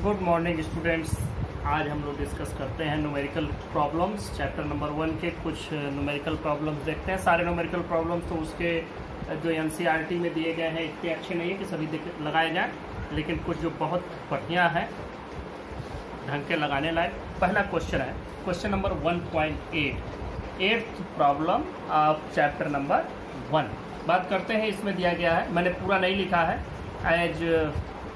Good morning students. आज हम लोग डिस्कस करते हैं न्यूमेरिकल प्रॉब्लम्स। चैप्टर नंबर 1 के कुछ न्यूमेरिकल प्रॉब्लम्स देखते हैं। सारे न्यूमेरिकल प्रॉब्लम्स तो उसके जो एनसीईआरटी में दिए गए हैं इतने अच्छे नहीं है कि सभी लगाए जाएं, लेकिन कुछ जो बहुत बढ़िया है ढंग के लगाने लायक। पहला क्वेश्चन है question number 1.8 eighth problem of chapter number 1। बात करते हैं, इसमें दिया गया है, मैंने पूरा नहीं लिखा है एज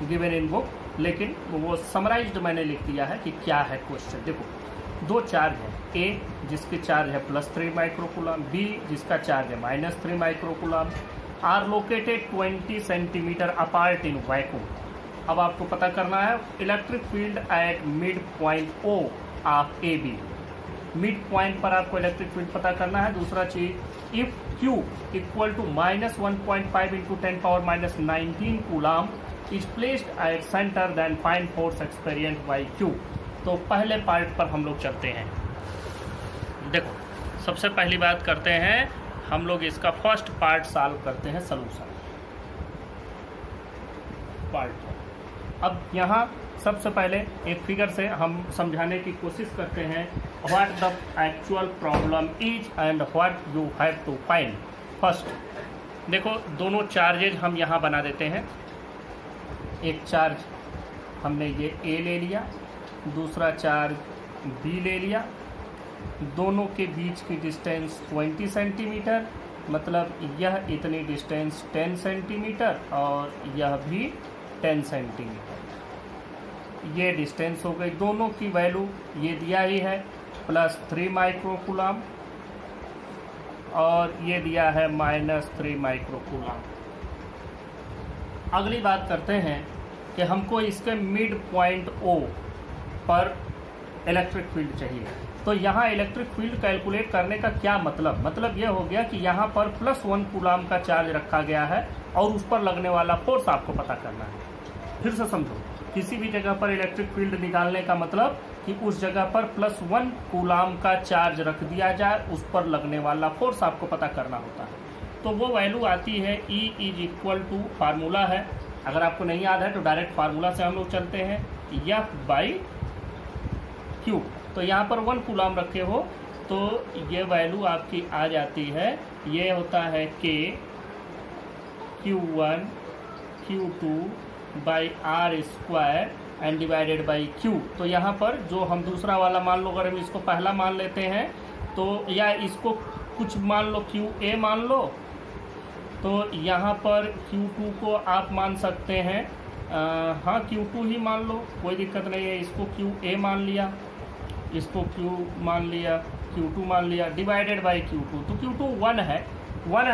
गिवन इन बुक, लेकिन वो समराइज्ड मैंने लिख दिया है कि क्या है क्वेश्चन। देखो, दो चार्ज है, ए जिसकी चार्ज है +3 माइक्रोकूलम, बी जिसका चार्ज है -3 microcoulomb, are located 20 centimetre apart in vacuum. अब आपको पता करना है electric field at mid point O of A B. Mid point पर आपको इलेक्ट्रिक फील्ड पता करना है। दूसरा चीज, if Q equal to -1.5 into 10⁻−19 coulomb is placed at centre, then find force experience by Q। तो पहले पार्ट पर हम लोग चलते हैं। देखो, सबसे पहली बात करते हैं हम लोग इसका फर्स्ट पार्ट सॉल्व करते हैं, सोल्यूशन पार्ट। अब यहाँ सबसे पहले एक फिगर से हम समझाने की कोशिश करते हैं what the actual problem is and what you have to find. First देखो, दोनों चार्जेज हम यहाँ बना देते हैं। एक चार्ज हमने ये A ले लिया, दूसरा चार्ज B ले लिया। दोनों के बीच की डिस्टेंस 20 सेंटीमीटर, मतलब यह इतनी डिस्टेंस 10 सेंटीमीटर और यह भी 10 सेंटीमीटर। ये डिस्टेंस हो गई। दोनों की वैल्यू ये दिया ही है +3 माइक्रोकूलम और ये दिया है -3 माइक्रोकूलम। अगली बात करते हैं कि हमको इसके मिड पॉइंट O पर इलेक्ट्रिक फील्ड चाहिए। तो यहाँ इलेक्ट्रिक फील्ड कैलकुलेट करने का क्या मतलब यह हो गया कि यहाँ पर +1 कूलम का चार्ज रखा गया है और उस पर लगने वाला फोर्स आपको पता करना है। फिर से समझो, किसी भी जगह पर इलेक्ट्रिक फील्ड निकालने का मतलब कि उस जगह पर +1 कूलम का चार्ज रख दिया जाए, उस पर लगने वाला फोर्स आपको पता करना होता है। तो वो वैल्यू आती है E is equal to, formula है, अगर आपको नहीं याद है तो डायरेक्ट फार्मूला से हम लोग चलते हैं, F/Q। तो यहाँ पर 1 कूलम रखे हो तो ये वैल्यू आपकी आ जाती है, ये होता है K Q1 Q2 by R² and divided by Q। तो यहाँ पर जो हम दूसरा वाला मान लो, अगर हम इसको पहला मान लेते हैं तो, या इसको कुछ मान लो QA मान लो, तो यहाँ पर Q2 को आप मान सकते हैं, हाँ Q2 ही मान लो, कोई दिक्कत नहीं है। इसको QA मान लिया, इसको Q मान लिया, Q2 मान लिया, डिवाइडेड बाई Q2। तो Q2 1 है और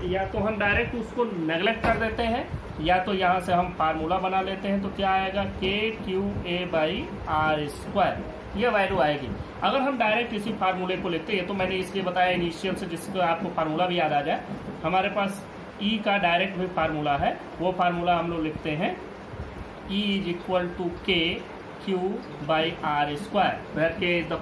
या तो हम डायरेक्ट उसको नेगलेक्ट कर देते हैं या तो यहाँ से हम फार्मूला बना लेते हैं। तो क्या आएगा, KQA/R², यह वैल्यू आएगी। अगर हम डायरेक्ट इसी फार्मूले को लेते हैं, तो मैंने इसलिए बताया इनिशियल से जिसको आपको फार्मूला भी याद आ जाए। हमारे पास E का डायरेक्ट भी फार्मूला है, वो फार्मूला हम लोग लिखते हैं E is equal to KQ/R², where K is the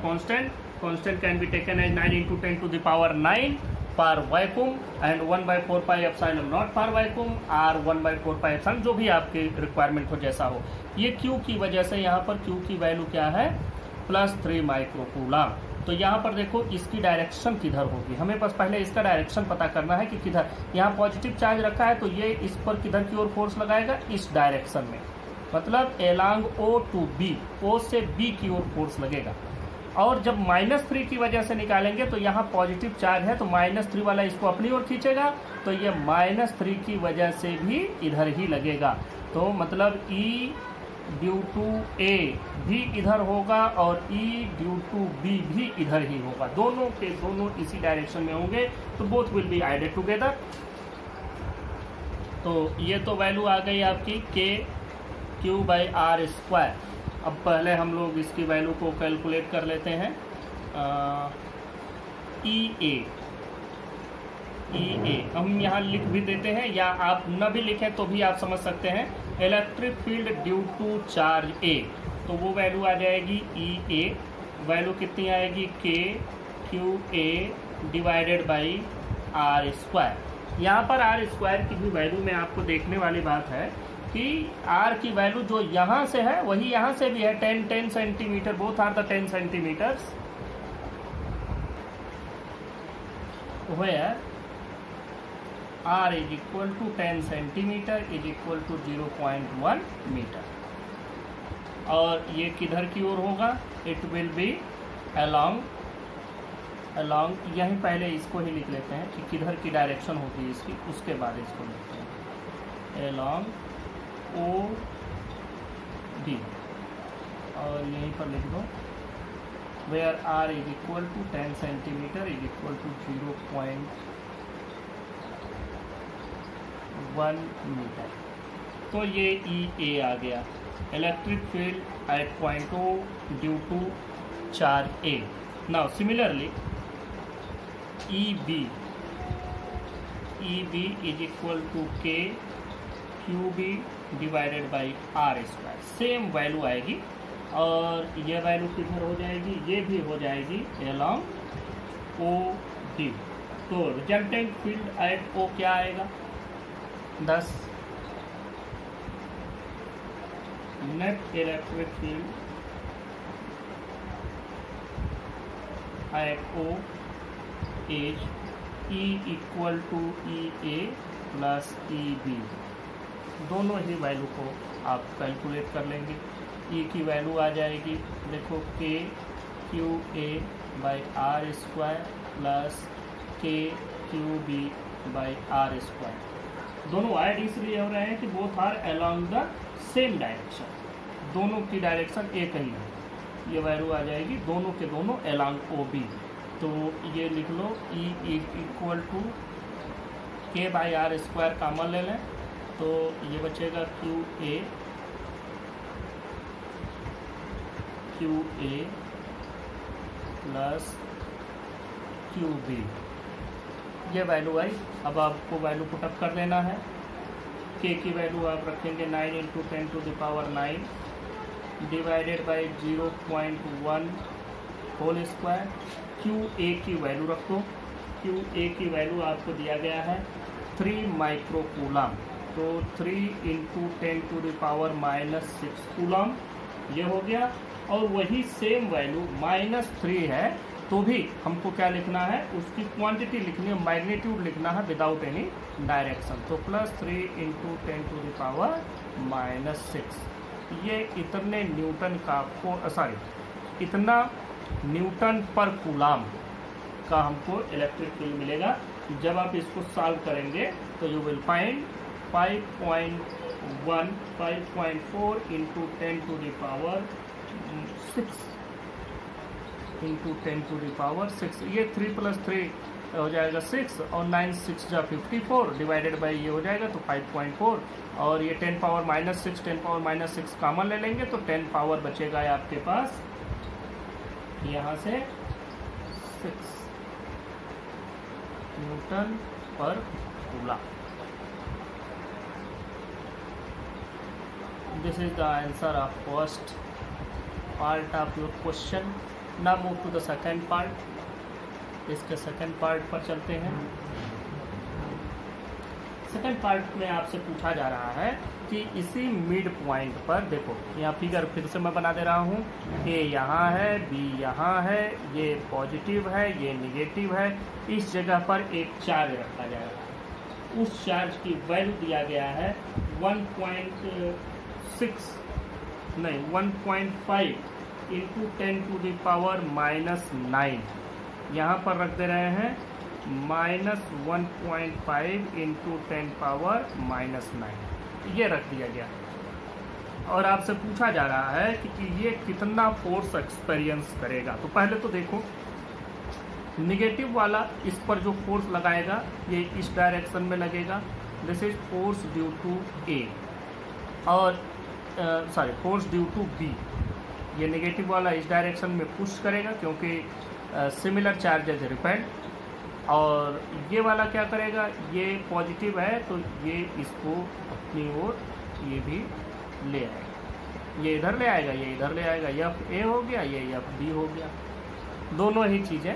constant can be taken as 9 into 10 to the power 9 for vacuum and 1/4 pi epsilon not for vacuum, or 1/4 pi epsilon, जो भी आपकी requirement हो, जैसा हो। ये Q की वजह से यहाँ पर Q की वैल्यू क्या है, +3 माइक्रोकूलम। तो यहाँ पर देखो, इसकी डायरेक्शन किधर होगी, हमें बस पहले इसका डायरेक्शन पता करना है कि किधर। यहाँ पॉजिटिव चार्ज रखा है तो ये इस पर किधर की ओर फोर्स लगाएगा, इस डायरेक्शन में, मतलब along O to B, O से B की ओर फोर्स लगेगा। और जब -3 की वजह से निकालेंगे तो यहाँ पॉजिटिव चार्ज है तो -3 वाला इसको अपनी ओर खींचेगा, तो ये -3 की वजह से भी इधर ही लगेगा। तो मतलब E ड्यू टू A भी इधर होगा और E ड्यू टू B भी इधर ही होगा। दोनों के दोनों इसी डायरेक्शन में होंगे, तो both will be added together. तो ये तो वैल्यू आ गई आपकी KQ/R²। अब पहले हम लोग इसकी वैल्यू को कैलकुलेट कर लेते हैं। EA हम यहाँ लिख भी देते हैं, या आप न भी लिखें तो भी आप समझ सकते हैं। Electric field due to charge A, तो वो वैल्यू आ जाएगी EA। वैल्यू कितनी आएगी, KQA डिवाइडेड बाई R²। यहाँ पर R² की भी वैल्यू में आपको देखने वाली बात है कि आर की वैल्यू जो यहाँ से है वही यहाँ से भी है 10 centimetre, both are the 10 centimetres, where r is equal to 10 centimetre is equal to 0.1 metre. और ये किधर की ओर होगा? इट विल बी along, यहीं पहले इसको ही लिख लेते हैं कि किधर की डायरेक्शन होती है इसकी, उसके बाद इसको लिखते हैं along ओ डी, और यहीं पर लिख दो where r is equal to 10 centimetre is equal to 0.1 metre. तो ये ई ए आ गया, electric field at point O due to charge A. Now similarly E B is equal to k q b divided by are square, same value आएगी, और ये value किधर हो जाएगी? ये भी हो जाएगी अलोंग ओ डी। तो रिजल्टेंट फील्ड एट ओ क्या आएगा? 10। Net electric field at O is E equal to E A plus E B. दोनों ही वैल्यू को आप कैलकुलेट कर लेंगे। E की वैल्यू आ जाएगी, देखो k q a by are square plus k q b by are square. दोनों ऐड इसलिए हो रहे हैं कि both are along the same direction, दोनों की डायरेक्शन एक ही है। ये वैल्यू आ जाएगी दोनों के दोनों अलोंग ओ बी। तो ये लिख लो E equal to K by are square common ले लें, तो ये बचेगा Q A plus Q B. ये वैल्यू आई। अब आपको वैल्यू पुटअप कर देना है। के की वैल्यू आप रखेंगे 9 into 10 to the power 9 divided by 0.1 whole square. Q A की वैल्यू रखो, क्यू ए की वैल्यू आपको दिया गया है 3 माइक्रो कूलम, तो 3 into 10 to the power -6 coulomb ये हो गया। और वही सेम वैल्यू -3 है, तो भी हमको क्या लिखना है? उसकी क्वांटिटी लिखनी है, मैग्नीट्यूड लिखना है विदाउट एनी डायरेक्शन। तो +3 इंटू 10 टू द पावर -6, ये इतने न्यूटन का आपको इतना न्यूटन पर कूलम का हमको इलेक्ट्रिक फील्ड मिलेगा। जब आप इसको सॉल्व करेंगे तो you will find 5.4 into 10 to the power 6 into 10 to the power 6। ये 3 + 3 हो जाएगा 6, और 9 6 जा 54 डिवाइडेड बाई ये हो जाएगा तो 5.4, और ये 10 पावर -6 10 पावर -6 कॉमन ले लेंगे तो 10 पावर बचेगा आपके पास यहाँ से 6 newton per coulomb. This is the answer of first part of your question. Now move to the second part. इसके सेकेंड पार्ट पर चलते हैं। सेकेंड पार्ट में आपसे पूछा जा रहा है कि इसी मिड पॉइंट पर, देखो यहाँ फिगर फिर से मैं बना दे रहा हूँ, ए यहाँ है, बी यहाँ है, ये पॉजिटिव है, ये निगेटिव है। इस जगह पर एक चार्ज रखा जाएगा। उस चार्ज की वैल्यू दिया गया है 1.5 इंटू 10 टू द पावर -9। यहाँ पर रख दे रहे हैं -1.5 इंटू 10 पावर -9, ये रख दिया गया। और आपसे पूछा जा रहा है कि ये कितना फोर्स एक्सपीरियंस करेगा। तो पहले तो देखो, निगेटिव वाला इस पर जो फोर्स लगाएगा ये इस डायरेक्शन में लगेगा, this is force due to a, और फोर्स ड्यू टू बी। ये नेगेटिव वाला इस डायरेक्शन में पुश करेगा क्योंकि सिमिलर चार्जेज रिपेल्ड, और ये वाला क्या करेगा? ये पॉजिटिव है तो ये इसको अपनी ओर ये भी ले आएगा, ये इधर ले आएगा, ये इधर ले आएगा। एफ ए हो गया, ये एफ बी हो गया। दोनों ही चीज़ें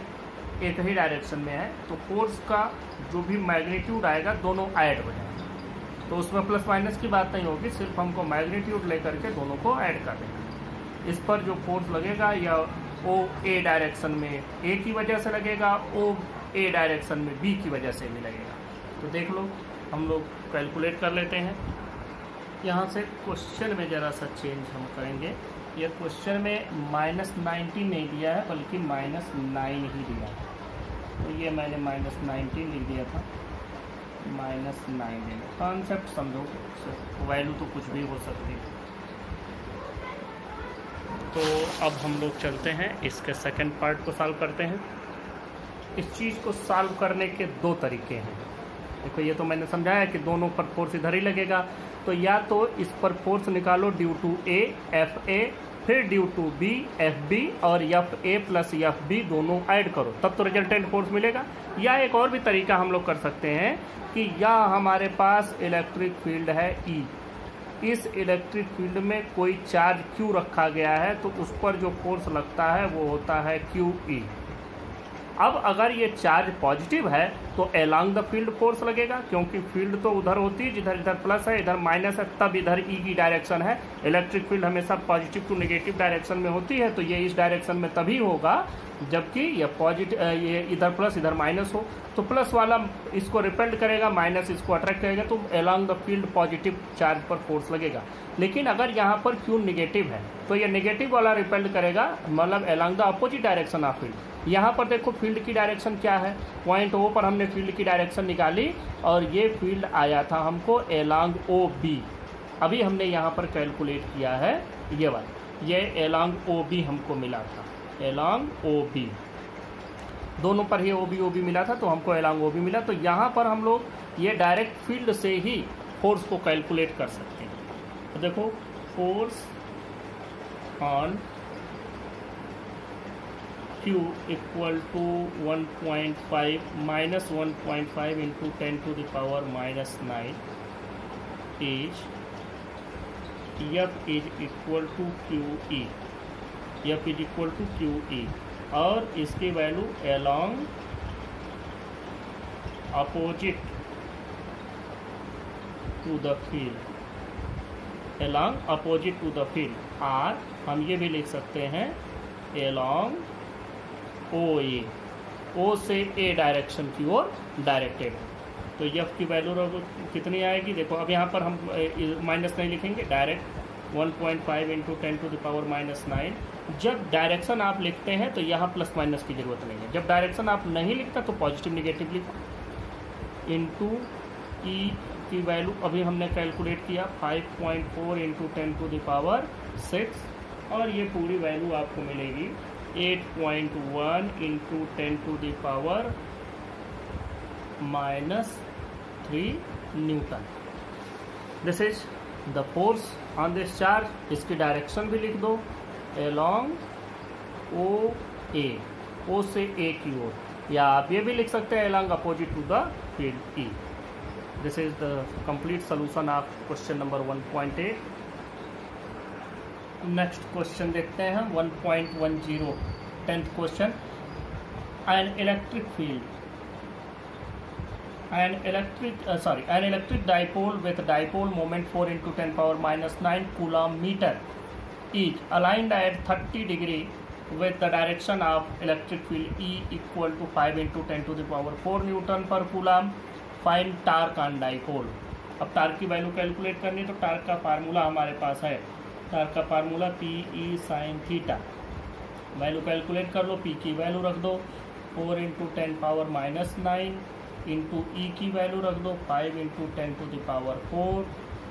एक ही डायरेक्शन में है, तो फोर्स का जो भी मैग्नीट्यूड आएगा दोनों ऐड हो जाएगा। तो उसमें प्लस माइनस की बात नहीं होगी, सिर्फ हमको मैग्नीट्यूड लेकर के दोनों को ऐड कर देना। इस पर जो फोर्स लगेगा या ओ ए डायरेक्शन में ए की वजह से लगेगा, ओ ए डायरेक्शन में बी की वजह से भी लगेगा। तो देख लो, हम लोग कैलकुलेट कर लेते हैं। यहाँ से क्वेश्चन में ज़रा सा चेंज हम करेंगे। ये क्वेश्चन में -19 नहीं दिया है बल्कि -9 ही दिया है, तो ये मैंने -19 लिख दिया था, -9 देना। कॉन्सेप्ट समझो, वैल्यू तो कुछ भी हो सकती है। तो अब हम लोग चलते हैं इसके सेकंड पार्ट को सॉल्व करते हैं। इस चीज़ को सॉल्व करने के दो तरीके हैं। देखो, ये तो मैंने समझाया कि दोनों पर फोर्स इधर ही लगेगा, तो या तो इस पर फोर्स निकालो due to a f a, फिर due to b f b, और f a plus f b दोनों ऐड करो, तब तो रिजल्टेंट फोर्स मिलेगा। या एक और भी तरीका हम लोग कर सकते हैं कि या हमारे पास इलेक्ट्रिक फील्ड है ई, इस इलेक्ट्रिक फील्ड में कोई चार्ज क्यू रखा गया है, तो उस पर जो फोर्स लगता है वो होता है क्यू ई। अब अगर ये चार्ज पॉजिटिव है तो अलोंग द फील्ड फोर्स लगेगा, क्योंकि फील्ड तो उधर होती है जिधर इधर प्लस है, इधर माइनस है, तब इधर ई की डायरेक्शन है। इलेक्ट्रिक फील्ड हमेशा पॉजिटिव टू नेगेटिव डायरेक्शन में होती है, तो ये इस डायरेक्शन में तभी होगा जबकि ये पॉजिटिव, ये इधर प्लस इधर माइनस हो। तो प्लस वाला इसको रिपेल्ड करेगा, माइनस इसको अट्रैक्ट करेगा, तो along the field positive charge पर फोर्स लगेगा। लेकिन अगर यहाँ पर क्यू नेगेटिव है तो ये नेगेटिव वाला रिपेल्ड करेगा, मतलब along the opposite direction of field. यहाँ पर देखो फील्ड की डायरेक्शन क्या है, पॉइंट ओ पर हमने फील्ड की डायरेक्शन निकाली और ये फील्ड आया था हमको अलोंग ओ बी। अभी हमने यहाँ पर कैलकुलेट किया है ये वाला, ये अलोंग ओ बी हमको मिला था, अलोंग ओ बी। दोनों पर ही ओ बी मिला था, तो हमको अलोंग ओ बी मिला। तो यहाँ पर हम लोग ये डायरेक्ट फील्ड से ही फोर्स को कैलकुलेट कर सकते हैं। तो देखो, force on Q equal to 1.5 minus 1.5 into 10 to the power -9 is F is equal to QE, F is equal to QE, और इसकी value along opposite to the field, along opposite to the field, और हम ये भी लिख सकते हैं along ओ ए, ओ से ए डायरेक्शन की ओर डायरेक्टेड। तो एफ की वैल्यू कितनी आएगी, देखो अब यहाँ पर हम माइनस नहीं लिखेंगे, direct 1.5 into 10 to the power -9। जब डायरेक्शन आप लिखते हैं तो यहाँ प्लस माइनस की जरूरत नहीं है, जब डायरेक्शन आप नहीं लिखता तो पॉजिटिव निगेटिव लिखो। इंटू ई की वैल्यू अभी हमने कैलकुलेट किया 5.4 इंटू 10 टू द पावर 6, और ये पूरी वैल्यू आपको मिलेगी 8.1 into 10 to the power -3 newton. This is the force on this charge. इसकी डायरेक्शन भी लिख दो, अलोंग ओ ए, ओ से ए की ओर, या आप ये भी लिख सकते हैं along opposite to the field E. This is the complete solution of question number 1.8। Next question देखते हैं 1.10, 10th question. an electric dipole with dipole moment 4 into 10 power -9 coulomb meter is aligned at 30 degree with the direction of electric field E equal to 5 into 10 to the power 4 Newton per coulomb. Find torque on dipole। अब torque की value calculate करनी है, तो torque का formula हमारे पास है, torque का formula P E sine theta. Value calculate कर लो, पी की वैल्यू रख दो 4 इंटू 10 पावर -9 इंटू ई की वैल्यू रख दो 5 इंटू 10 टू द पावर 4,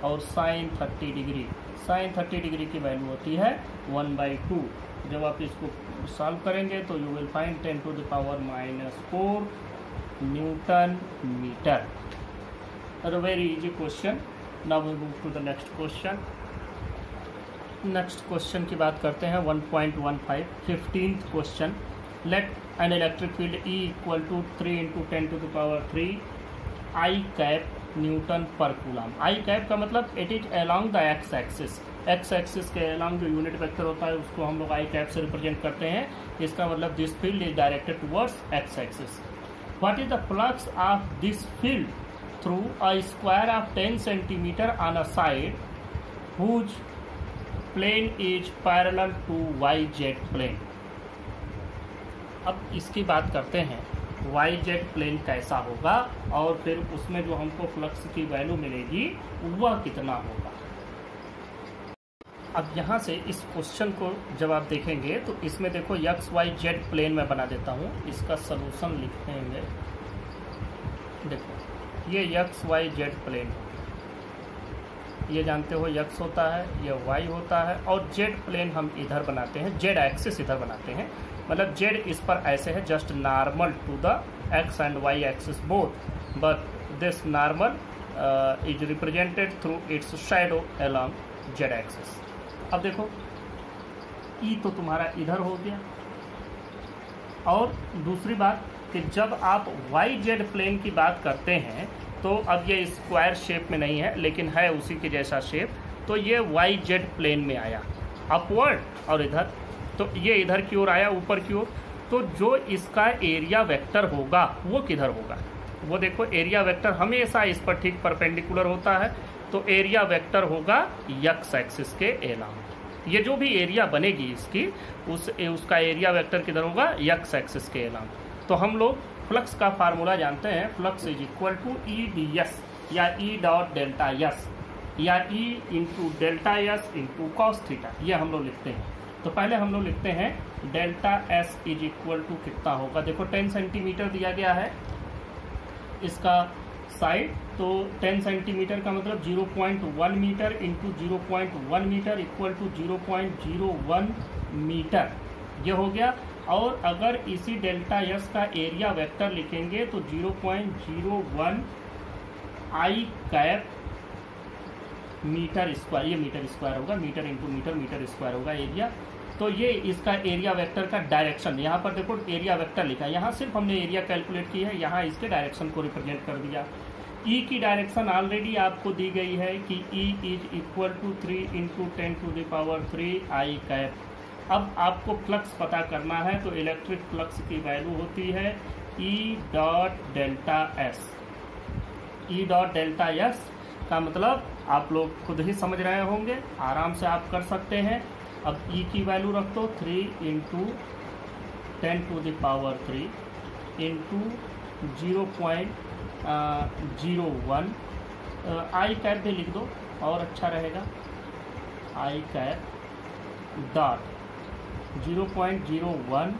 और साइन 30 डिग्री, साइन 30 डिग्री की वैल्यू होती है 1/2। जब आप इसको सॉल्व करेंगे तो you will find 10 to the power -4 newton metre. A very easy question. Now we move to the next question. Next question की बात करते हैं 1.15, 15th question. Let an electric field E equal to 3 into 10 to the power 3 I cap newton per coulomb. I cap का मतलब it is along the x axis, x axis के along जो unit vector होता है उसको हम लोग आई cap से रिप्रेजेंट करते हैं। इसका मतलब this field is directed towards x axis. What is the flux of this field through a square of 10 centimeter on a side whose plane is parallel to YZ plane। अब इसकी बात करते हैं YZ प्लेन कैसा होगा और फिर उसमें जो हमको फ्लक्स की वैल्यू मिलेगी वह कितना होगा। अब यहाँ से इस क्वेश्चन को जब आप देखेंगे तो इसमें देखो XYZ प्लेन में बना देता हूँ, इसका सलूशन लिखेंगे। देखो ये XYZ प्लेन, ये जानते हो X होता है, ये Y होता है, और Z प्लेन हम इधर बनाते हैं, Z एक्सिस इधर बनाते हैं, मतलब Z इस पर ऐसे है just normal to the X and Y axis both, but this normal is represented through its shadow along Z axis. अब देखो E तो तुम्हारा इधर हो गया, और दूसरी बात कि जब आप YZ प्लेन की बात करते हैं तो अब ये स्क्वायर शेप में नहीं है लेकिन है उसी के जैसा शेप, तो ये YZ प्लेन में आया अपवर्ड, और इधर तो ये इधर की ओर आया ऊपर की ओर, तो जो इसका एरिया वेक्टर होगा वो किधर होगा, वो देखो एरिया वेक्टर हमेशा इस पर ठीक परपेंडिकुलर होता है, तो एरिया वेक्टर होगा X एक्सिस के एलॉन्ग। ये जो भी एरिया बनेगी इसकी उसका एरिया वेक्टर किधर होगा X एक्सिस के एलॉन्ग। तो हम लोग फ्लक्स का फार्मूला जानते हैं, flux is equal to E D S या ई डॉट डेल्टा एस या E into delta S into cos theta, ये हम लोग लिखते हैं। तो पहले हम लोग लिखते हैं delta S is equal to कितना होगा, देखो 10 सेंटीमीटर दिया गया है इसका साइड, तो 10 सेंटीमीटर का मतलब 0.1 metre into 0.1 metre equal to 0.01 metre, ये हो गया। और अगर इसी डेल्टा एस का एरिया वेक्टर लिखेंगे तो 0.01 आई कैप मीटर स्क्वायर, ये मीटर स्क्वायर होगा, metre into metre, metre square होगा एरिया। तो ये इसका एरिया वेक्टर का डायरेक्शन, यहाँ पर देखो एरिया वेक्टर लिखा है, यहाँ सिर्फ हमने एरिया कैलकुलेट की है, यहाँ इसके डायरेक्शन को रिप्रेजेंट कर दिया। ई की डायरेक्शन ऑलरेडी आपको दी गई है कि E is equal to 3 into 10⁻³ I cap. अब आपको फ्लक्स पता करना है तो इलेक्ट्रिक फ्लक्स की वैल्यू होती है ई डॉट डेल्टा एस। ई डॉट डेल्टा एस का मतलब आप लोग खुद ही समझ रहे होंगे, आराम से आप कर सकते हैं। अब ई की वैल्यू रख दो 3 इंटू 10⁻³ इंटू 0.01 आई कैप भी लिख दो और अच्छा रहेगा, आई कैप डॉट 0.01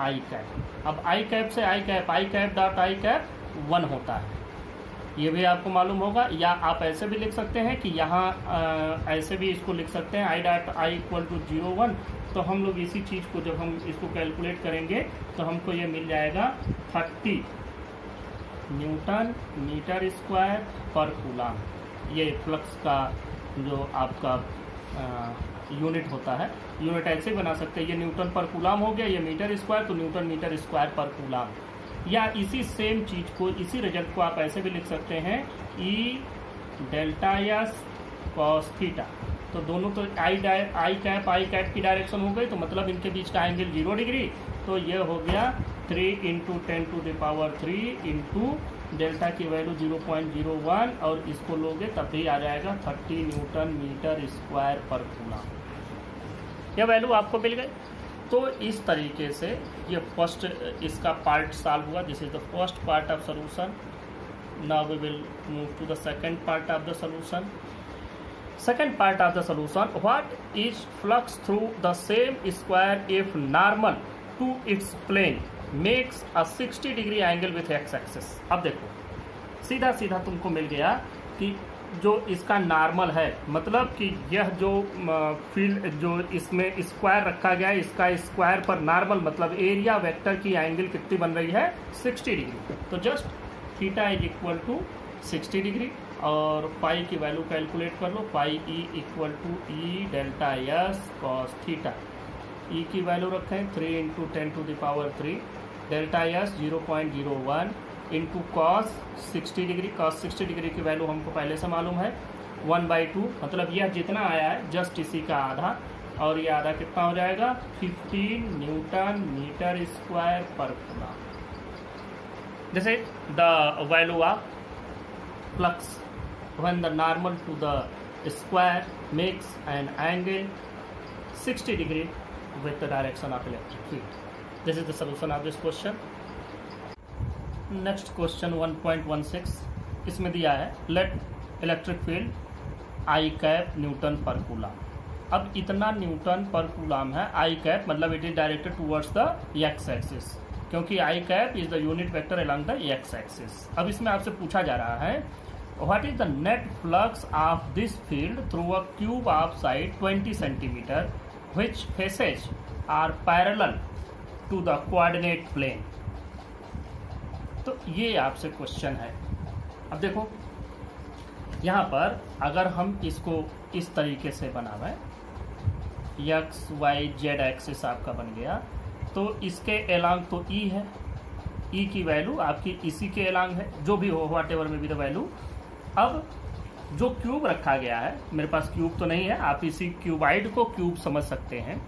आई कैप। अब आई कैप से आई कैप डॉट आई कैप 1 होता है, ये भी आपको मालूम होगा। या आप ऐसे भी लिख सकते हैं कि यहाँ ऐसे भी इसको लिख सकते हैं I dot I equal to 0.1। तो हम लोग इसी चीज़ को जब हम इसको कैलकुलेट करेंगे तो हमको ये मिल जाएगा 30 Newton metre square per coulomb. ये फ्लक्स का जो आपका यूनिट होता है, यूनिट ऐसे बना सकते हैं, ये न्यूटन पर कूलम हो गया, ये मीटर स्क्वायर, तो Newton metre square per coulomb. या इसी सेम चीज को, इसी रिजल्ट को आप ऐसे भी लिख सकते हैं ई डेल्टा एस कॉस थीटा। तो दोनों तो आई कैप की डायरेक्शन हो गई, तो मतलब इनके बीच का एंगल 0 डिग्री, तो ये हो गया 3 इंटू 10⁻³ इंटू डेल्टा की वैल्यू 0.01 और इसको लोगे तब भी आ जाएगा 30 Newton metre square per coulomb. यह वैल्यू आपको मिल गई। तो इस तरीके से ये फर्स्ट इसका पार्ट सॉल्व हुआ, this is the first part of solution. Now we will move to the second part of the solution. Second part of the solution, what is flux through the same square if normal to its plane makes a 60 degree angle with x axis। अब देखो सीधा सीधा तुमको मिल गया कि जो इसका normal है, मतलब कि यह जो फील्ड जो इसमें स्क्वायर रखा गया है, इसका स्क्वायर पर नॉर्मल मतलब एरिया वेक्टर की एंगल कितनी बन रही है 60 डिग्री। तो just theta is equal to 60 degree और पाई की वैल्यू कैलकुलेट कर लो, phi e equal to e delta s cos theta. E की वैल्यू रखें 3 into 10⁻³ delta s 0.01 into cos 60 degree. Cos 60 degree की वैल्यू हमको पहले से मालूम है 1/2, मतलब यह जितना आया है जस्ट इसी का आधा, और यह आधा कितना हो जाएगा 15 Newton metre square per coulomb. This is the value of flux when the normal to the square makes an angle 60 degree with the direction of electric field. This is the solution of this question. Next question 1.16, इसमें दिया है let electric field I cap newton per coulomb. अब इतना newton per coulomb है, I cap मतलब it is directed towards the x axis, क्योंकि I cap is the unit vector along the x axis. अब इसमें आपसे पूछा जा रहा है what is the net flux of this field through a cube of side 20 centimetre which faces are parallel to the coordinate plane. तो ये आपसे क्वेश्चन है। अब देखो यहाँ पर अगर हम इसको इस तरीके से बनावें, एक्स वाई जेड एक्सिस आपका बन गया, तो इसके एलांग तो ई है, ई की वैल्यू आपकी इसी के एलांग है, जो भी हो व्हाट एवर में बी द वैल्यू। अब जो क्यूब रखा गया है, मेरे पास क्यूब तो नहीं है, आप इसी क्यूबाइड को क्यूब समझ सकते हैं।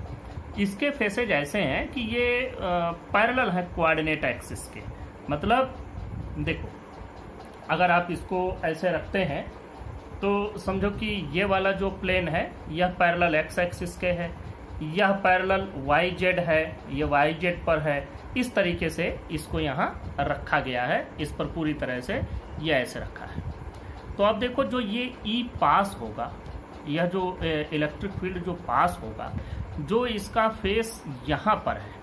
इसके फेसेज ऐसे हैं कि ये पैरेलल है कोऑर्डिनेट एक्सिस के। मतलब देखो अगर आप इसको ऐसे रखते हैं तो समझो कि ये वाला जो प्लेन है यह पैरेलल एक्स एक्सिस के है, यह पैरेलल वाई जेड है, ये वाई जेड पर है। इस तरीके से इसको यहाँ रखा गया है, इस पर पूरी तरह से यह ऐसे रखा है। तो अब देखो जो ये ई पास होगा, यह जो इलेक्ट्रिक फील्ड जो पास होगा, जो इसका फेस यहाँ पर है,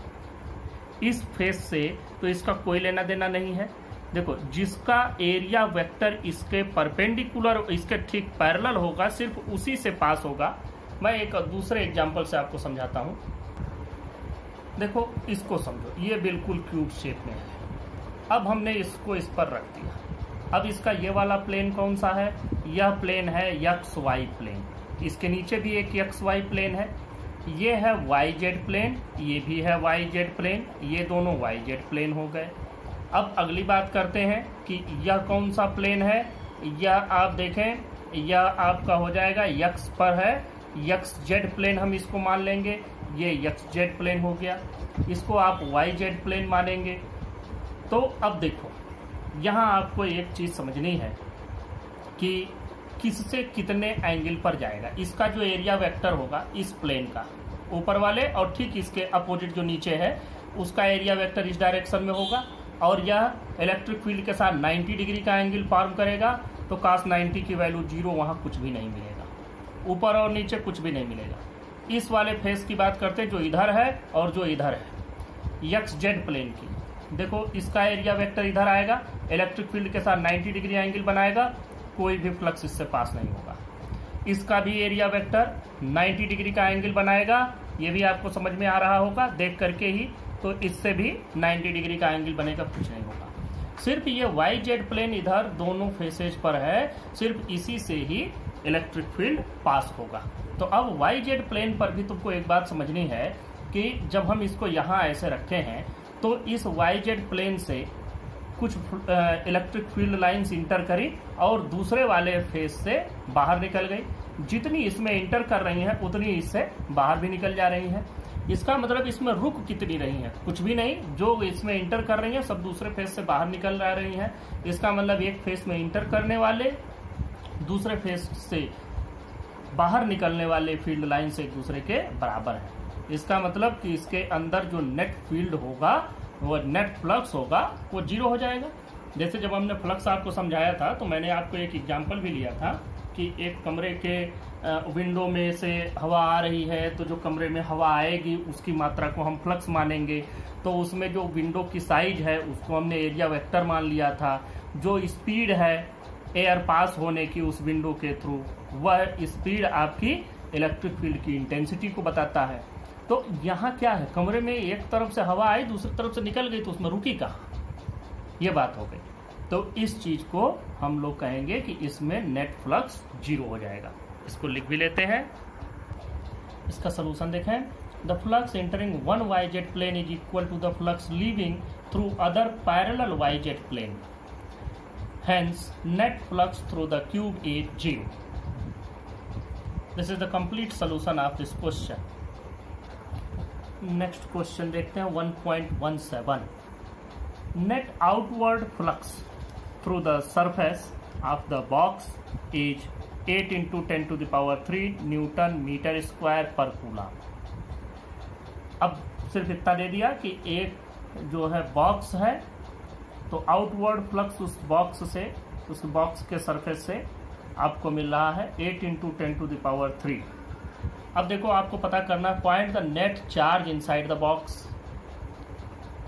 इस फेस से तो इसका कोई लेना देना नहीं है। देखो जिसका एरिया वेक्टर इसके परपेंडिकुलर, इसके ठीक पैरेलल होगा, सिर्फ उसी से पास होगा। मैं एक दूसरे एग्जांपल से आपको समझाता हूं। देखो इसको समझो, ये बिल्कुल क्यूब शेप में है। अब हमने इसको इस पर रख दिया। अब इसका ये वाला प्लेन कौन सा है? यह प्लेन है एक्स वाई प्लेन। इसके नीचे भी एक एक्स वाई प्लेन है, ये है वाई जेड प्लेन, ये भी है वाई जेड प्लेन, ये दोनों वाई जेड प्लेन हो गए। अब अगली बात करते हैं कि यह कौन सा प्लेन है। यह आप देखें, यह आपका हो जाएगा यक्स पर है, यक्स जेड प्लेन हम इसको मान लेंगे, ये यक्स जेड प्लेन हो गया। इसको आप वाई जेड प्लेन मानेंगे। तो अब देखो यहाँ आपको एक चीज समझनी है कि किससे कितने एंगल पर जाएगा। इसका जो एरिया वेक्टर होगा इस प्लेन का ऊपर वाले, और ठीक इसके अपोजिट जो नीचे है उसका एरिया वेक्टर इस डायरेक्शन में होगा, और यह इलेक्ट्रिक फील्ड के साथ 90 डिग्री का एंगल फॉर्म करेगा। तो cos 90 की वैल्यू 0, वहाँ कुछ भी नहीं मिलेगा, ऊपर और नीचे कुछ भी नहीं मिलेगा। इस वाले फेस की बात करते जो इधर है और जो इधर है एक्स जेड प्लेन की, देखो इसका एरिया वेक्टर इधर आएगा, इलेक्ट्रिक फील्ड के साथ 90 डिग्री एंगल बनाएगा, कोई भी फ्लक्स इससे पास नहीं होगा। इसका भी एरिया वेक्टर 90 डिग्री का एंगल बनाएगा, ये भी आपको समझ में आ रहा होगा देख करके ही। तो इससे भी 90 डिग्री का एंगल बनेगा, कुछ नहीं होगा। सिर्फ ये वाई जेड प्लेन इधर दोनों फेसेज पर है, सिर्फ इसी से ही इलेक्ट्रिक फील्ड पास होगा। तो अब वाई जेड प्लेन पर भी तुमको एक बात समझनी है कि जब हम इसको यहाँ ऐसे रखे हैं तो इस वाई जेड प्लेन से कुछ इलेक्ट्रिक फील्ड लाइंस इंटर करी और दूसरे वाले फेस से बाहर निकल गई। जितनी इसमें इंटर कर रही हैं उतनी इससे बाहर भी निकल जा रही हैं। इसका मतलब इसमें रुक कितनी रही है? कुछ भी नहीं। जो इसमें इंटर कर रही है सब दूसरे फेस से बाहर निकल जा रही हैं। इसका मतलब एक फेस में इंटर करने वाले दूसरे फेस से बाहर निकलने वाले फील्ड लाइन से एक दूसरे के बराबर है। इसका मतलब कि इसके अंदर जो नेट फील्ड होगा, वो नेट फ्लक्स होगा, वो 0 हो जाएगा। जैसे जब हमने फ्लक्स आपको समझाया था तो मैंने आपको एक एग्जांपल भी लिया था कि एक कमरे के विंडो में से हवा आ रही है, तो जो कमरे में हवा आएगी उसकी मात्रा को हम फ्लक्स मानेंगे। तो उसमें जो विंडो की साइज है उसको हमने एरिया वेक्टर मान लिया था। जो स्पीड है एयर पास होने की उस विंडो के थ्रू, वह स्पीड आपकी इलेक्ट्रिक फील्ड की इंटेंसिटी को बताता है। तो यहाँ क्या है, कमरे में एक तरफ से हवा आई दूसरी तरफ से निकल गई, तो उसमें रुकी कहाँ, ये बात हो गई। तो इस चीज को हम लोग कहेंगे कि इसमें नेट फ्लक्स 0 हो जाएगा। इसको लिख भी लेते हैं। इसका सोल्यूशन देखें। The flux entering one Y Z plane is equal to the flux leaving through other parallel Y Z plane, hence net flux through the cube is 0। This is the complete solution of this question. Next question देखते हैं 1.17। Net outward flux through the surface of the box is 8 into 10⁻³ newton metre square per coulomb. अब सिर्फ इतना दे दिया कि एक जो है बॉक्स है, तो आउटवर्ड फ्लक्स उस बॉक्स के सरफेस से आपको मिल रहा है 8 इंटू 10⁻³। अब देखो आपको पता करना point the net charge inside the box.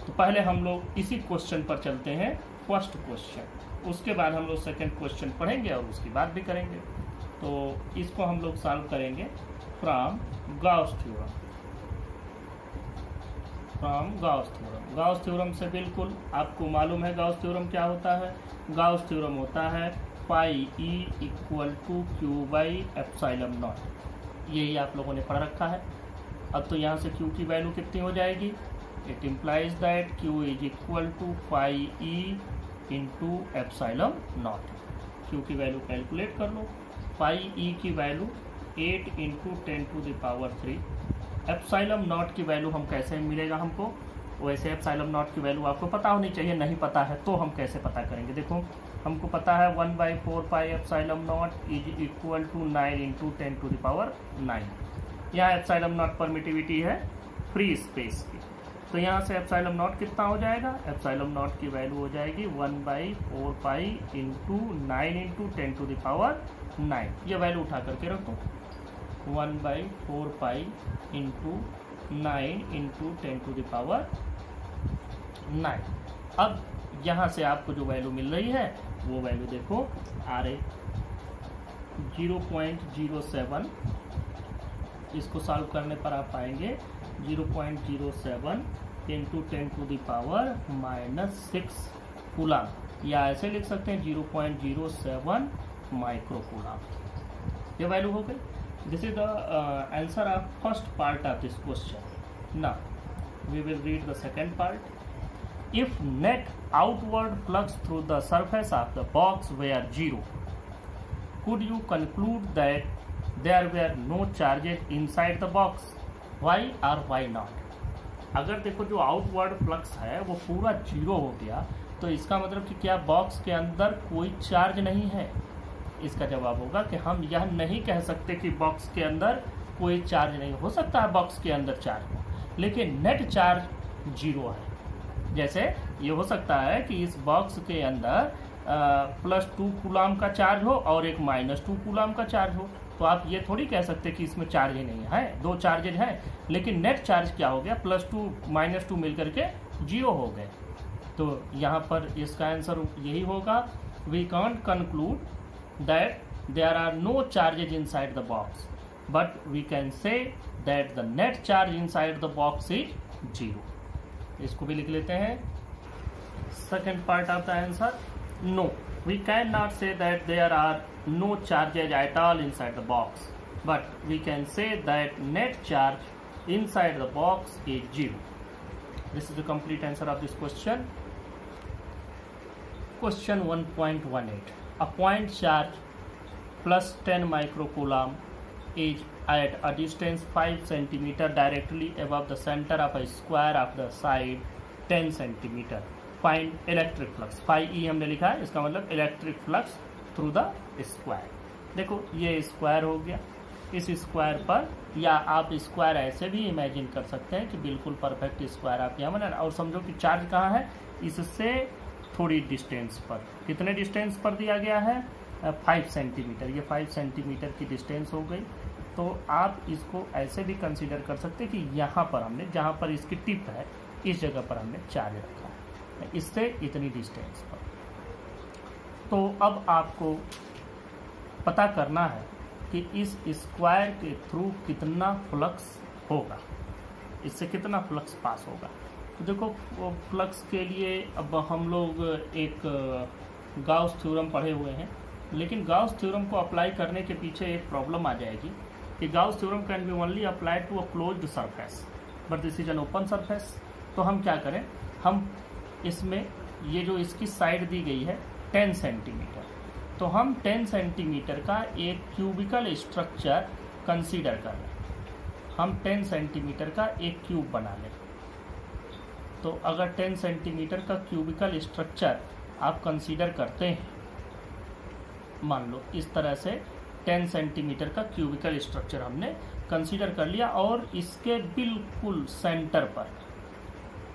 तो पहले हम लोग इसी क्वेश्चन पर चलते हैं, फर्स्ट क्वेश्चन, उसके बाद हम लोग सेकंड क्वेश्चन पढ़ेंगे और उसकी बात भी करेंगे। तो इसको हम लोग सॉल्व करेंगे from Gauss theorem. Gauss theorem से बिल्कुल आपको मालूम है गाउस थ्योरम क्या होता है। गाउस थ्योरम होता है phi e equal to Q by epsilon naught. यही आप लोगों ने पढ़ रखा है। अब तो यहाँ से क्यू की वैल्यू कितनी हो जाएगी, it implies that Q is equal to phi E into epsilon naught. Q की वैल्यू कैलकुलेट कर लो। पाई ई की वैल्यू 8 इंटू 10⁻³ एप्सिलॉन नॉट की वैल्यू हम कैसे मिलेगा हमको, वैसे एप्सिलॉन नॉट की वैल्यू आपको पता होनी चाहिए। नहीं पता है तो हम कैसे पता करेंगे, देखो हमको पता है 1/4 pi epsilon naught is equal to 9 into 10⁹। यहाँ एप्सिलॉन नॉट परमिटिविटी है फ्री स्पेस की, तो यहाँ से एप्सिलॉन नॉट कितना हो जाएगा, एप्सिलॉन नॉट की वैल्यू हो जाएगी 1/4 पाई इंटू 9 इंटू 10⁹। ये वैल्यू उठा करके रखो, 1/4 पाई इंटू 9 इंटू 10⁹। अब यहाँ से आपको जो वैल्यू मिल रही है वो वैल्यू देखो आ रही 0.07। इसको सॉल्व करने पर आप पाएंगे 0.07 इंटू 10⁻⁻6 कूलम, या ऐसे लिख सकते हैं 0.07 माइक्रो कूलम। ये वैल्यू हो गई। This is the answer of first part of this question. Now we will read the second part. If net outward flux through the surface of the box were 0, could you conclude that there were no charges inside the box? Why or why not? अगर देखो जो outward flux है वो पूरा 0 हो गया तो इसका मतलब कि क्या बॉक्स के अंदर कोई चार्ज नहीं है। इसका जवाब होगा कि हम यह नहीं कह सकते कि बॉक्स के अंदर कोई चार्ज नहीं हो सकता है, बॉक्स के अंदर चार्ज हो, लेकिन नेट चार्ज 0 है। जैसे ये हो सकता है कि इस बॉक्स के अंदर +2 कूलम का चार्ज हो और एक -2 कूलम का चार्ज हो, तो आप ये थोड़ी कह सकते कि इसमें चार्ज ही नहीं है, दो चार्जेज हैं, लेकिन नेट चार्ज क्या हो गया, +2 -2 मिलकर के 0 हो गए। तो यहाँ पर इसका आंसर यही होगा, we can't conclude that there are no charges inside the box, but we can say that the net charge inside the box is 0. इसको भी लिख लेते हैं। Second part of the answer, no, we cannot say that there are no charges at all inside the box, but we can say that net charge inside the box is 0. This is the complete answer of this question. Question 1.18. A point charge plus 10 microcoulomb is at a distance 5 cm directly above the center of a square of the side 10 cm. Find electric flux. phi e हमने लिखा है, इसका मतलब electric flux through the square. देखो ये square हो गया, इस स्क्वायर पर, या आप स्क्वायर ऐसे भी इमेजिन कर सकते हैं कि बिल्कुल परफेक्ट स्क्वायर आप यहाँ बनाना, और समझो कि चार्ज कहाँ है, इससे थोड़ी डिस्टेंस पर। कितने डिस्टेंस पर दिया गया है, 5 सेंटीमीटर। ये 5 सेंटीमीटर की डिस्टेंस हो गई। तो आप इसको ऐसे भी कंसीडर कर सकते हैं कि यहाँ पर हमने, जहाँ पर इसकी टिप है, इस जगह पर हमने चार्ज रखा है, इससे इतनी डिस्टेंस पर। तो अब आपको पता करना है कि इस स्क्वायर के थ्रू कितना फ्लक्स होगा, इससे कितना फ्लक्स पास होगा। तो देखो फ्लक्स के लिए अब हम लोग एक गाउस थ्योरम पढ़े हुए हैं, लेकिन गाउस थ्योरम को अप्लाई करने के पीछे एक प्रॉब्लम आ जाएगी कि Gauss theorem can be only applied to a closed surface, but this is an open surface. तो हम क्या करें, हम इसमें ये जो इसकी साइड दी गई है 10 सेंटीमीटर, तो हम 10 सेंटीमीटर का एक क्यूबिकल स्ट्रक्चर कंसीडर कर लें। हम 10 सेंटीमीटर का एक क्यूब बना लें। तो अगर 10 सेंटीमीटर का क्यूबिकल स्ट्रक्चर आप कंसीडर करते हैं मान लो इस तरह से 10 सेंटीमीटर का क्यूबिकल स्ट्रक्चर हमने कंसीडर कर लिया, और इसके बिल्कुल सेंटर पर,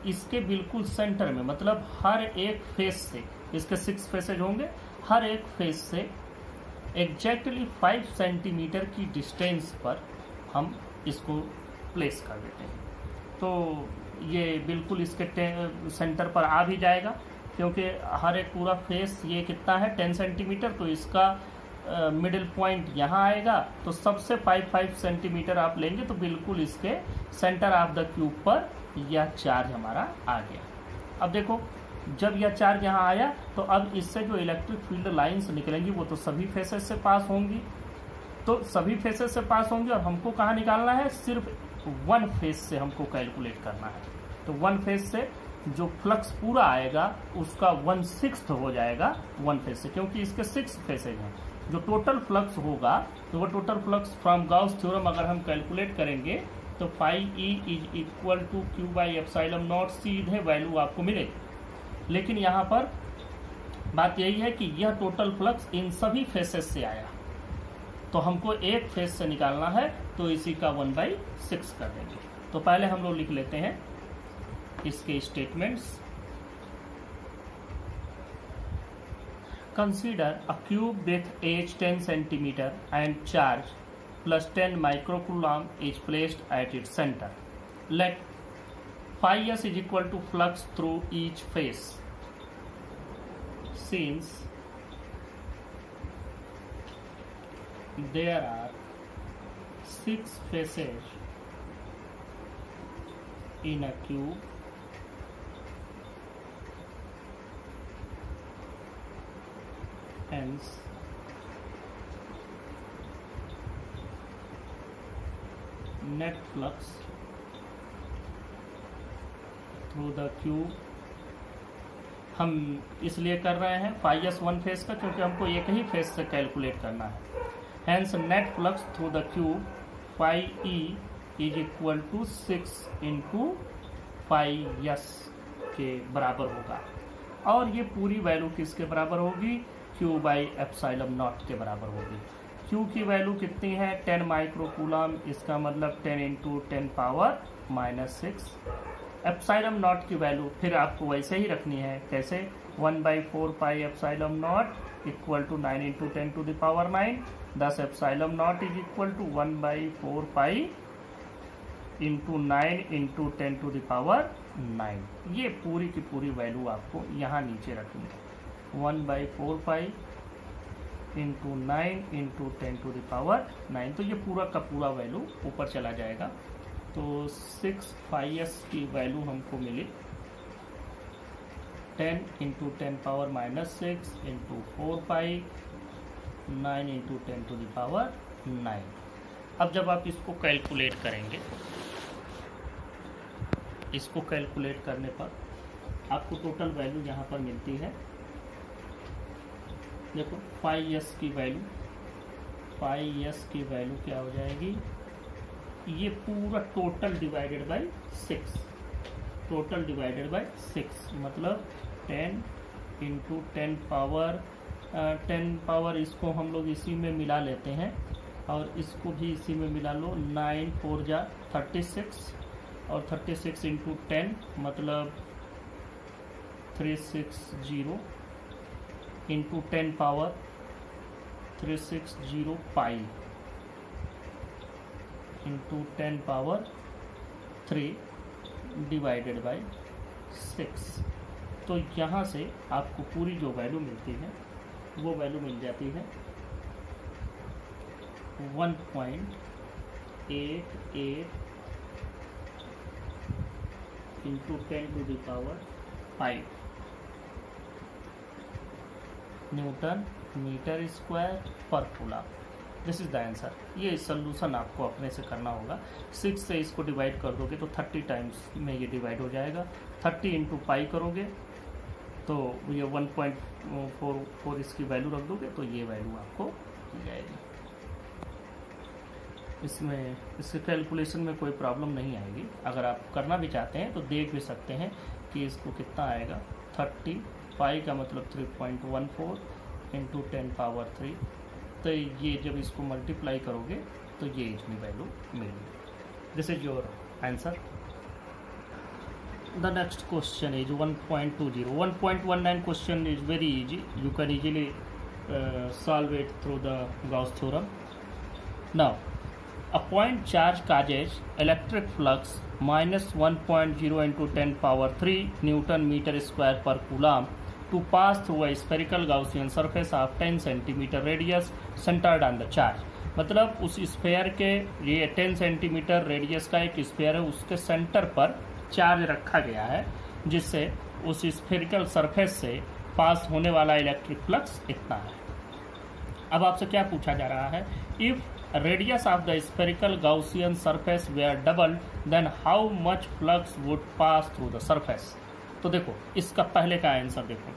इसके बिल्कुल सेंटर में, मतलब हर एक फेस से, इसके 6 फेसेज होंगे, हर एक फेस से एग्जैक्टली 5 सेंटीमीटर की डिस्टेंस पर हम इसको प्लेस कर देते हैं। तो ये बिल्कुल इसके सेंटर पर आ भी जाएगा, क्योंकि हर एक पूरा फेस ये कितना है 10 सेंटीमीटर, तो इसका मिडिल पॉइंट यहाँ आएगा, तो सबसे 5 सेंटीमीटर आप लेंगे तो बिल्कुल इसके सेंटर ऑफ द क्यूब पर यह चार्ज हमारा आ गया। अब देखो, जब यह चार्ज यहाँ आया तो अब इससे जो इलेक्ट्रिक फील्ड लाइंस निकलेंगी वो तो सभी फेसेस से पास होंगी, तो सभी फेसेस से पास होंगी, और हमको कहाँ निकालना है, सिर्फ वन फेस से हमको कैलकुलेट करना है। तो वन फेस से जो फ्लक्स पूरा आएगा उसका 1/6 हो जाएगा वन फेस से, क्योंकि इसके 6 फेसेज हैं। जो टोटल फ्लक्स होगा, तो वो total flux from Gauss theorem अगर हम कैलकुलेट करेंगे तो phi E is equal to Q by epsilon naught, सीधे वैल्यू आपको मिलेगी। लेकिन यहाँ पर बात यही है कि यह टोटल फ्लक्स इन सभी फेसेस से आया, तो हमको एक फेस से निकालना है, तो इसी का 1/6 कर देंगे। तो पहले हम लोग लिख लेते हैं इसके statements. Consider a cube with edge 10 centimetre and charge plus 10 microcoulomb is placed at its center. Let phi s is equal to flux through each face. Since there are 6 faces in a cube, hence net flux through the cube, हम इसलिए कर रहे हैं phi S one face का, क्योंकि हमको एक ही face से कैलकुलेट करना है। Hence net flux through the cube phi E is equal to 6 into phi S के बराबर होगा, और ये पूरी वैल्यू किसके बराबर होगी, क्यू बाई एप्सिलॉन नॉट के बराबर होगी। क्यू की वैल्यू कितनी है 10 माइक्रोकूलम, इसका मतलब 10 इंटू 10 पावर -6। एप्सिलॉन नॉट की वैल्यू फिर आपको वैसे ही रखनी है, कैसे 1/4 pi epsilon naught equal to 9 into 10 to the power 9, 10 epsilon naught is equal to 1/4 pi into 9 into 10 to the power 9। ये पूरी की पूरी वैल्यू आपको यहाँ नीचे रखनी है, 1/4 pi into 9 into 10 to the power 9। तो ये पूरा का पूरा वैल्यू ऊपर चला जाएगा। तो 6 फाई एस की वैल्यू हमको मिली 10 into 10 power -6 into 4 pi 9 into 10 to the power 9। अब जब आप इसको कैलकुलेट करेंगे, इसको कैलकुलेट करने पर आपको टोटल वैल्यू यहाँ पर मिलती है, देखो फाई एस की वैल्यू, फाई एस की वैल्यू क्या हो जाएगी, ये पूरा total divided by 6, total divided by 6 मतलब 10 इंटू 10 पावर 10 पावर, इसको हम लोग इसी में मिला लेते हैं और इसको भी इसी में मिला लो, 9 4 जा 36 और 36 इंटू 10 मतलब 360 into 10 power 360 pi into 10 power 3 divided by 6। तो यहाँ से आपको पूरी जो वैल्यू मिलती है वो वैल्यू मिल जाती है 1.88 into 10 to the power 5 newton metre square per coulomb. This is the answer. ये सोल्यूशन आपको अपने से करना होगा। 6 से इसको डिवाइड कर दोगे तो 30 टाइम्स में ये डिवाइड हो जाएगा। 30 इंटू पाई करोगे तो ये 1.44 इसकी वैल्यू रख दोगे तो ये वैल्यू आपको मिल जाएगी। इसमें इसके कैलकुलेशन में कोई प्रॉब्लम नहीं आएगी। अगर आप करना भी चाहते हैं तो देख भी सकते हैं कि इसको कितना आएगा। 30 पाई का मतलब 3.14 इंटू 10⁻³ तो ये जब इसको मल्टीप्लाई करोगे तो ये इतनी वैल्यू मिलेगी। This is your answer. The next question is 1.20. 1.19 question is very easy. You can easily solve it through the Gauss theorem. Now, a point charge causes electric flux minus 1.0 into 10⁻³ Newton meter square per coulomb to pass through a spherical Gaussian surface of 10 centimeter radius centered on the charge. मतलब उस sphere के ये 10 centimetre radius का एक sphere है, उसके centre पर charge रखा गया है जिससे उस स्फेरिकल सरफेस से पास होने वाला इलेक्ट्रिक फ्लक्स इतना है। अब आपसे क्या पूछा जा रहा है, if radius of the spherical Gaussian surface were double then how much flux would pass through the surface. तो देखो इसका पहले का आंसर देखो,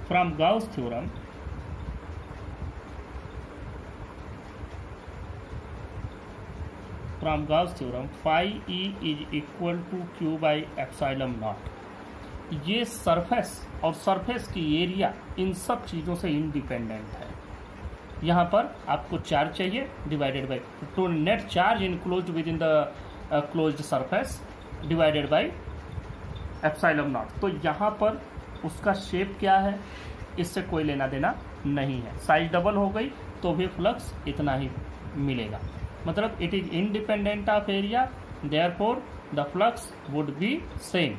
from Gauss theorem phi E is equal to Q by epsilon naught। ये surface और surface की area in सब चीज़ों से इंडिपेंडेंट है। यहाँ पर आपको चार्ज चाहिए डिवाइडेड बाई तो net charge enclosed with in the closed surface divided by epsilon naught. तो यहाँ पर उसका शेप क्या है, इससे कोई लेना देना नहीं है। साइज डबल हो गई तो भी फ्लक्स इतना ही मिलेगा, मतलब it is independent of area, therefore the flux would be same.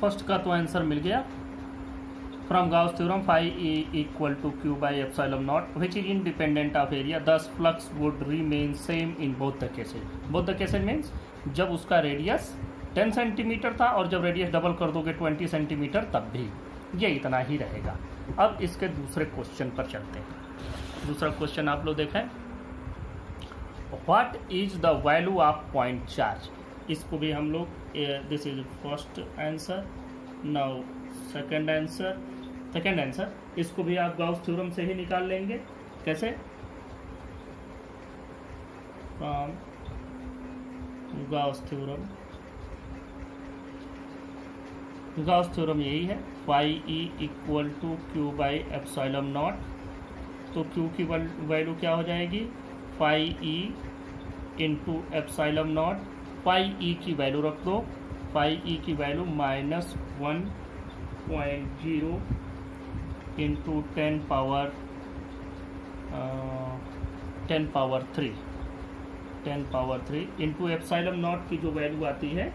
First का तो आंसर मिल गया। From Gauss theorem phi E equal to Q by epsilon naught which is independent of area, thus flux would remain same in both the cases. Both the cases means जब उसका radius 10 centimetre था और जब radius double कर दोगे 20 centimetre तब भी ये इतना ही रहेगा। अब इसके दूसरे क्वेश्चन पर चलते हैं। दूसरा क्वेश्चन आप लोग देखें, what is the value of point charge. इसको भी हम लोग this is first answer. Now second answer इसको भी आप गाउस थ्योरम से ही निकाल लेंगे। कैसे, फ्रॉम गाउस थ्योरम यही है, phi E equal to Q by epsilon naught. तो Q की वैल्यू क्या हो जाएगी, phi E into epsilon naught. Phi E की वैल्यू रख दो, फाई ई की वैल्यू -1.0 इंटू 10⁻³ इंटू एप्सिलॉन नॉट की जो वैल्यू आती है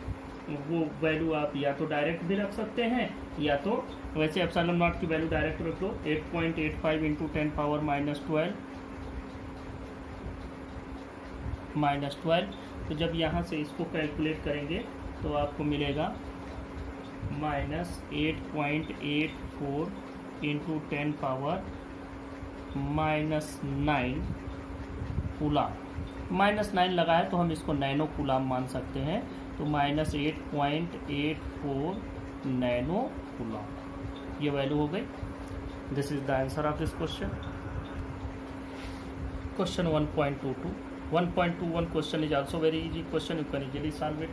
वो वैल्यू आप या तो डायरेक्ट भी रख सकते हैं या तो वैसे एप्सिलॉन नॉट की वैल्यू डायरेक्ट रख लो, 8.85 इंटू 10⁻12। तो जब यहाँ से इसको कैलकुलेट करेंगे तो आपको मिलेगा -8.84 इंटू 10⁻⁹ कूलाम। -9 लगा है तो हम इसको नैनो कूलाम मान सकते हैं, तो -8.84 नैनो कूलाम ये वैल्यू हो गई। This is the answer of this question. Question 1.21 question is also very easy question, you can easily solve it.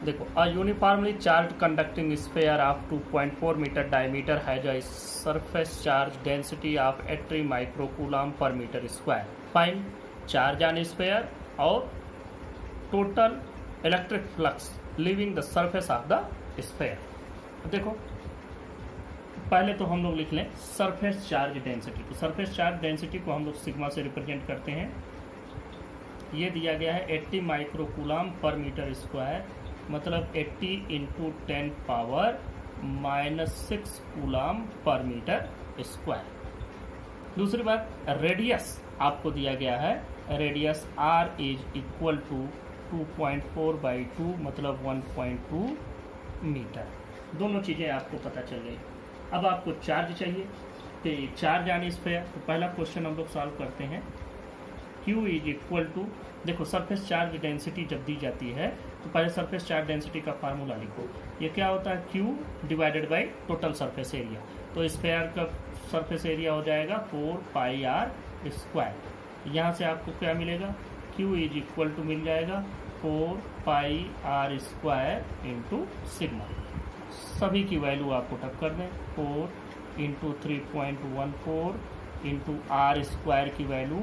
देखो, a uniformly charge conducting sphere of 2.4 metre diameter has a surface charge density of 80 microcoulomb per metre square. Find charge on sphere और total electric flux leaving the surface of the sphere. देखो पहले तो हम लोग लिख लें surface charge density. तो surface charge density को हम लोग सिग्मा से रिप्रेजेंट करते हैं। ये दिया गया है 80 माइक्रोकूलम पर मीटर स्क्वायर, मतलब 80 into 10⁻⁻6 coulomb per metre square. दूसरी बात, रेडियस आपको दिया गया है, radius r is equal to 2.4/2 मतलब 1.2 मीटर। दोनों चीज़ें आपको पता चल गई। अब आपको चार्ज चाहिए, तो चार्ज ऑन स्फेयर। तो पहला क्वेश्चन हम लोग सॉल्व करते हैं। Q इज इक्वल टू, देखो सरफेस चार्ज डेंसिटी जब दी जाती है तो पहले सरफेस चार्ज डेंसिटी का फार्मूला लिखो। ये क्या होता है, Q divided by total surface area. तो स्फेयर का सरफेस एरिया हो जाएगा 4πr²। यहाँ से आपको क्या मिलेगा, Q इज इक्वल टू मिल जाएगा 4πr² इंटू सिग्मा। सभी की वैल्यू आप पुटअप कर दें। 4 इंटू 3.14 इंटू आर स्क्वायर की वैल्यू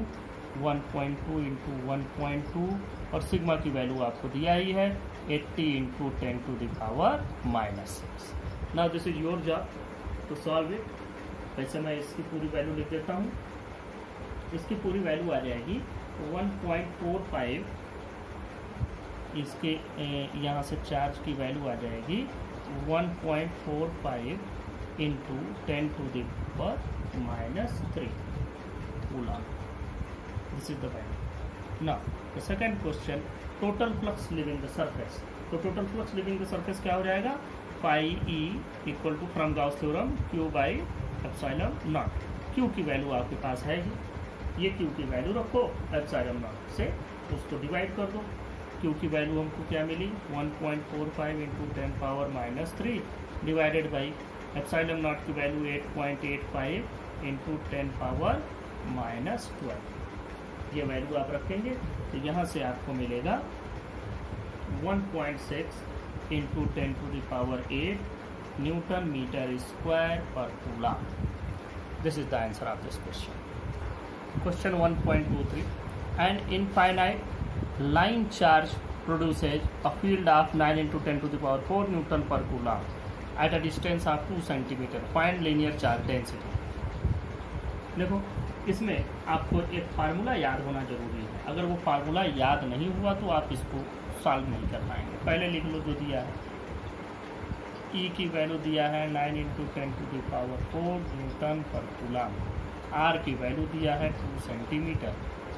1.2 इंटू 1.2 और सिग्मा की वैल्यू आपको दिया ही है 80 into 10 to the power -6। Now this is your job to solve it. वैसे मैं इसकी पूरी वैल्यू लिख देता हूँ। इसकी पूरी वैल्यू आ जाएगी 1.45, इसके यहाँ से चार्ज की वैल्यू आ जाएगी 1.45 into 10 to the power -3 coulomb. This is the value. Now the second question, total flux leaving the surface. तो total flux leaving the surface क्या हो जाएगा, phi E equal to from Gauss theorem Q by epsilon naught. Q की value आपके पास है ही, ये Q की वैल्यू रखो, एप्सिलॉन नॉट से उसको डिवाइड कर दो। Q की वैल्यू हमको क्या मिली 1.45 into 10 power -3 divided by epsilon naught की वैल्यू 8.85 इंटू 10 पावर -12। ये वैल्यू आप रखेंगे तो यहाँ से आपको मिलेगा 1.6 into 10 to the power 8 newton metre square per coulomb. This is the answer of this question. Question 1.23, an infinite line charge produces a field of 9 into 10 to the power 4 Newton per coulomb at a distance of 2 centimeter. Find linear charge density. देखो इसमें आपको एक formula याद होना जरूरी है। अगर वो फार्मूला याद नहीं हुआ तो आप इसको सॉल्व नहीं कर पाएंगे। पहले लिख लो जो दिया है, E की वैल्यू दिया है 9 into 10 to the power 4 newton per coulomb. R की वैल्यू दिया है 2 सेंटीमीटर,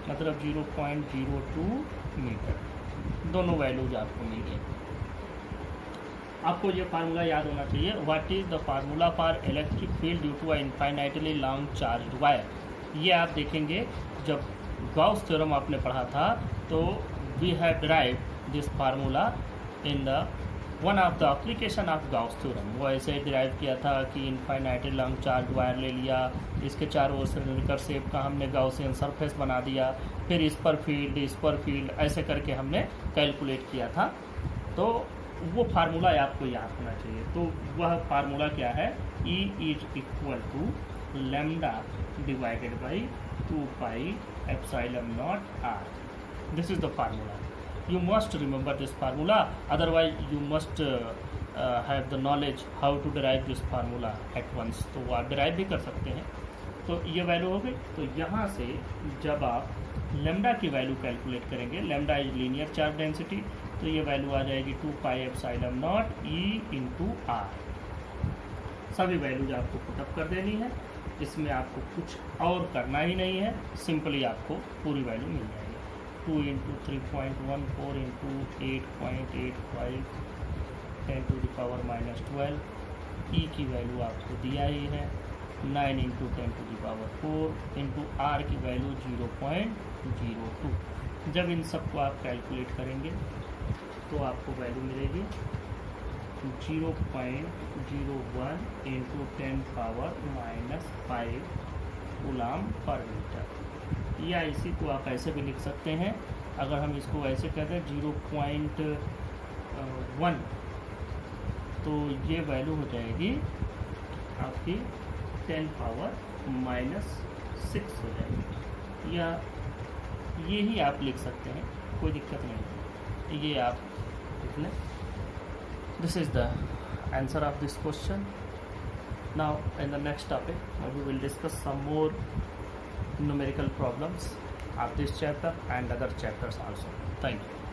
मतलब 0.02 मीटर। दोनों वैल्यूज आपको मिल गए। आपको ये फार्मूला याद होना चाहिए, what is the formula for electric field due to a infinitely long charge wire. ये आप देखेंगे जब गाउस थ्योरम आपने पढ़ा था तो we have derived this formula in the one of the application of Gauss theorem. वो ऐसे डिराइव किया था कि इनफाइनाइटली लॉन्ग चार्ज वायर ले लिया, इसके चारों ओर सिलेंडर शेप का हमने गाउसियन सरफेस बना दिया, फिर इस पर फील्ड ऐसे करके हमने कैलकुलेट किया था। तो वो फार्मूला आपको याद होना चाहिए। तो वह फार्मूला क्या है, E is equal to lambda divided by 2 pi epsilon naught R। This is the formula. You must remember this formula, otherwise you must have the knowledge how to derive this formula at once। तो वो आप derive भी कर सकते हैं। तो ये value हो गई। तो यहाँ से जब आप लेमडा की वैल्यू कैलकुलेट करेंगे, lambda is linear charge density, तो ये वैल्यू आ जाएगी 2 pi epsilon not E into R। सभी वैल्यूज आपको पुटअप कर देनी है, इसमें आपको कुछ और करना ही नहीं है, सिंपली आपको पूरी वैल्यू मिल जाएगी। 2 into 3.14 into 8.85 10 to the power -12। E की वैल्यू आपको दिया ही है 9 into 10 to the power 4 into R की वैल्यू 0.02। जब इन सबको आप कैलकुलेट करेंगे तो आपको वैल्यू मिलेगी 0.01 into 10 power -5 coulomb per metre. या इसी को आप ऐसे भी लिख सकते हैं, अगर हम इसको ऐसे कहते हैं 0.1, तो ये वैल्यू हो जाएगी आपकी 10 पावर -6 हो जाएगी। या ये ही आप लिख सकते हैं, कोई दिक्कत नहीं, ये आप लिख लें। This is the answer of this question. Now in the next topic we will discuss some more numerical problems of this chapter and other chapters also. Thank you.